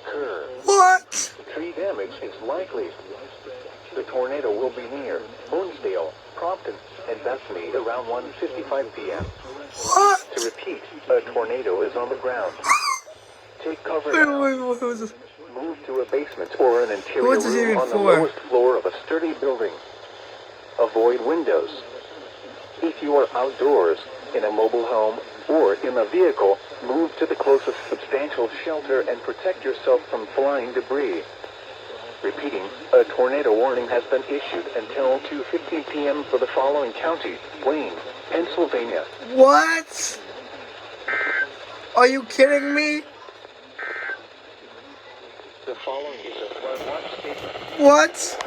occur. What? Tree damage is likely. The tornado will be near Boonsdale, Prompton, and Bethany around 1:55 p.m. What? To repeat, a tornado is on the ground. Take cover Wait, now. what was this? Move to a basement or an interior What's this room even on the for? lowest floor of a sturdy building. Avoid windows. If you are outdoors, in a mobile home, or in a vehicle, move to the closest substantial shelter and protect yourself from flying debris. Repeating, a tornado warning has been issued until 2:15 p.m. for the following county: Wayne, Pennsylvania. What? Are you kidding me? The following is a flood watch statement. What?